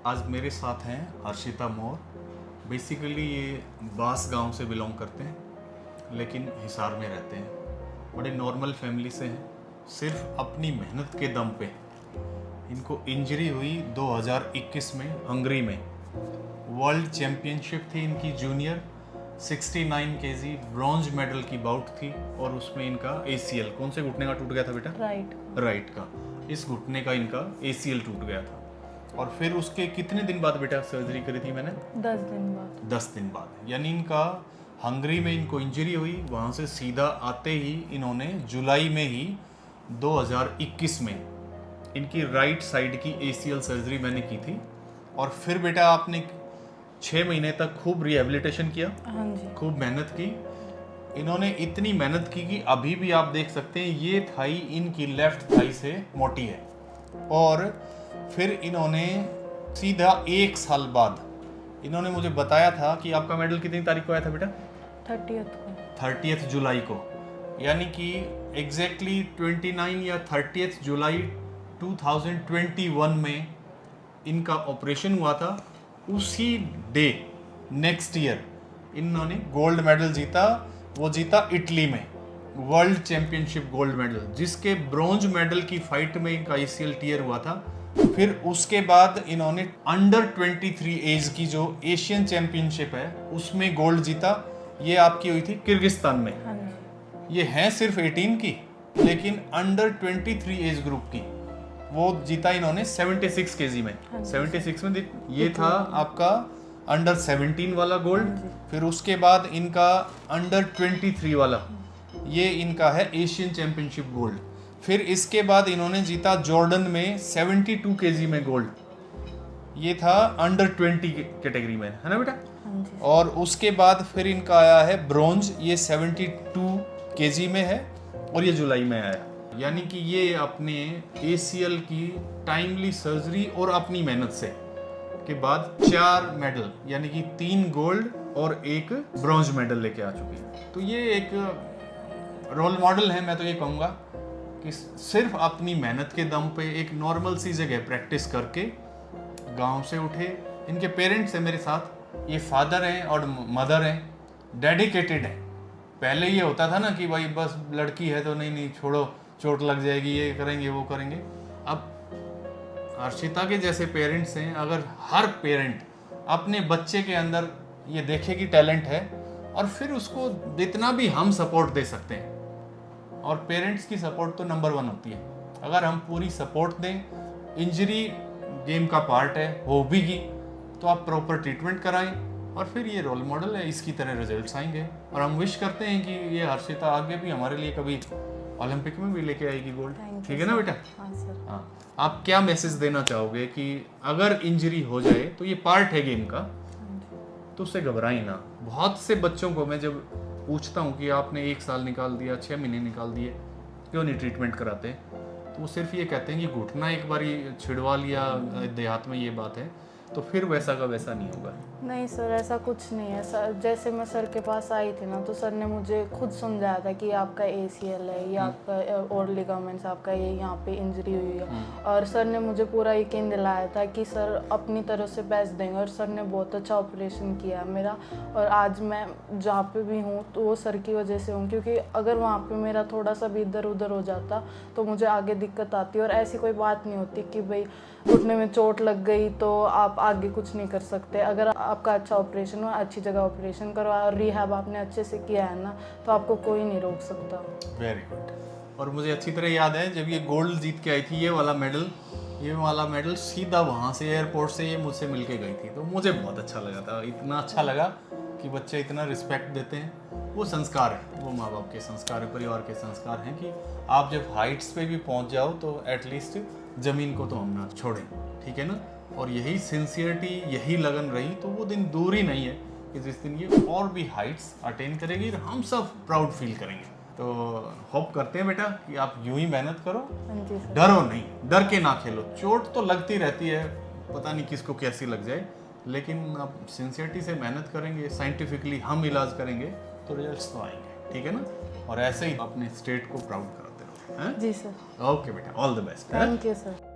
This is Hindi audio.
आज मेरे साथ हैं हर्षिता मोर। बेसिकली ये बास गांव से बिलोंग करते हैं, लेकिन हिसार में रहते हैं। बड़े नॉर्मल फैमिली से हैं। सिर्फ अपनी मेहनत के दम पे इनको इंजरी हुई 2021 में हंगरी में। वर्ल्ड चैम्पियनशिप थी इनकी जूनियर, 69 केजी ब्रॉन्ज मेडल की बाउट थी और उसमें इनका ACL, कौन से घुटने का टूट गया था बेटा? राइट का। इस घुटने का इनका ACL टूट गया था। और फिर उसके कितने दिन बाद बेटा सर्जरी करी थी मैंने? 10 दिन बाद। यानी इनका हंगरी में इनको इंजरी हुई, वहाँ से सीधा आते ही इन्होंने जुलाई में ही 2021 में इनकी राइट साइड की ACL सर्जरी मैंने की थी। और फिर बेटा आपने 6 महीने तक खूब रिहेबिलिटेशन किया। हाँ जी। खूब मेहनत की। इन्होंने इतनी मेहनत की कि अभी भी आप देख सकते हैं ये थाई इनकी लेफ्ट थाई से मोटी है। और फिर इन्होंने सीधा 1 साल बाद इन्होंने मुझे बताया था कि आपका मेडल कितनी तारीख को आया था बेटा? 30 जुलाई को। यानी कि एग्जैक्टली 29 या 30 जुलाई 2021 में इनका ऑपरेशन हुआ था। उसी डे नेक्स्ट ईयर इन्होंने गोल्ड मेडल जीता। वो जीता इटली में, वर्ल्ड चैंपियनशिप गोल्ड मेडल, जिसके ब्रॉन्ज मेडल की फाइट में इनका ACL टीयर हुआ था। फिर उसके बाद इन्होंने अंडर 23 एज की जो एशियन चैंपियनशिप है उसमें गोल्ड जीता। ये आपकी हुई थी किर्गिस्तान में। हाँ जी। ये है सिर्फ 18 की, लेकिन अंडर 23 एज ग्रुप की वो जीता इन्होंने 76 केजी में। 76 में ये था आपका अंडर 17 वाला गोल्ड। फिर उसके बाद इनका अंडर 23 वाला, ये इनका है एशियन चैंपियनशिप गोल्ड। फिर इसके बाद इन्होंने जीता जॉर्डन में 72 केजी में गोल्ड। ये था अंडर 20 कैटेगरी में, है ना बेटा? और उसके बाद फिर इनका आया है ब्रॉन्ज, ये 72 केजी में है और ये जुलाई में आया। यानी कि ये अपने ACL की टाइमली सर्जरी और अपनी मेहनत से के बाद 4 मेडल, यानी कि 3 गोल्ड और 1 ब्रॉन्ज मेडल लेके आ चुकी है। तो ये एक रोल मॉडल है। मैं तो ये कहूँगा कि सिर्फ अपनी मेहनत के दम पे एक नॉर्मल सी जगह प्रैक्टिस करके गांव से उठे। इनके पेरेंट्स हैं मेरे साथ, ये फादर हैं और मदर हैं, डेडिकेटेड हैं। पहले ये होता था ना कि भाई बस लड़की है तो नहीं छोड़ो, चोट लग जाएगी, ये करेंगे वो करेंगे। अब हर्षिता के जैसे पेरेंट्स हैं। अगर हर पेरेंट अपने बच्चे के अंदर ये देखे कि टैलेंट है और फिर उसको जितना भी हम सपोर्ट दे सकते हैं, और पेरेंट्स की सपोर्ट तो नंबर 1 होती है। अगर हम पूरी सपोर्ट दें, इंजरी गेम का पार्ट है, हो भी की तो आप प्रॉपर ट्रीटमेंट कराएं और फिर ये रोल मॉडल है, इसकी तरह रिजल्ट्स आएंगे। और हम विश करते हैं कि ये हर्षिता आगे भी हमारे लिए कभी ओलंपिक में भी लेके आएगी गोल्ड। ठीक है ना बेटा? हाँ सर। हाँ, आप क्या मैसेज देना चाहोगे कि अगर इंजरी हो जाए तो ये पार्ट है गेम का, तो उससे घबराई ना। बहुत से बच्चों को मैं जब पूछता हूँ कि आपने 1 साल निकाल दिया, 6 महीने निकाल दिए, क्यों नहीं ट्रीटमेंट कराते, तो वो सिर्फ ये कहते हैं कि घुटना एक बार छिड़वा लिया, देहात में ये बात है, तो फिर वैसा का वैसा नहीं होगा। नहीं सर, ऐसा कुछ नहीं है सर। जैसे मैं सर के पास आई थी ना, तो सर ने मुझे खुद समझाया था कि आपका ACL है, ये आपका और लिगामेंट्स आपका ये यहाँ पे इंजरी हुई है। और सर ने मुझे पूरा यकीन दिलाया था कि सर अपनी तरफ से बेस्ट देंगे। और सर ने बहुत अच्छा ऑपरेशन किया मेरा। और आज मैं जहाँ पे भी हूँ तो वो सर की वजह से हूँ, क्योंकि अगर वहाँ पे मेरा थोड़ा सा भी इधर उधर हो जाता तो मुझे आगे दिक्कत आती। और ऐसी कोई बात नहीं होती कि भाई घुटने में चोट लग गई तो आप आगे कुछ नहीं कर सकते। अगर आपका अच्छा ऑपरेशन हुआ, अच्छी जगह ऑपरेशन करवाया और रिहैब आपने अच्छे से किया है ना, तो आपको कोई नहीं रोक सकता। Very good. और मुझे अच्छी तरह याद है जब ये गोल्ड जीत के आई थी, ये वाला मेडल सीधा वहाँ से एयरपोर्ट से ये मुझसे मिल के गई थी। तो मुझे बहुत अच्छा लगा था। इतना अच्छा लगा कि बच्चे इतना रिस्पेक्ट देते हैं। वो संस्कार है, वो माँ बाप के संस्कार है, परिवार के संस्कार हैं कि आप जब हाइट्स पे भी पहुँच जाओ तो एटलीस्ट ज़मीन को तो हम ना छोड़ें। ठीक है ना? और यही सिंसियरिटी, यही लगन रही तो वो दिन दूर ही नहीं है कि जिस दिन ये और भी हाइट्स अटेन करेगी और हम सब प्राउड फील करेंगे। तो होप करते हैं बेटा कि आप यूं ही मेहनत करो, डरो नहीं, डर के ना खेलो। चोट तो लगती रहती है, पता नहीं किसको कैसी लग जाए, लेकिन आप सिंसियरिटी से मेहनत करेंगे, साइंटिफिकली हम इलाज करेंगे तो रिजल्ट्स तो आएंगे। ठीक है ना? और ऐसे ही अपने स्टेट को प्राउड कराते रहो। जी सर। ओके बेटा, all the best. Thank you sir.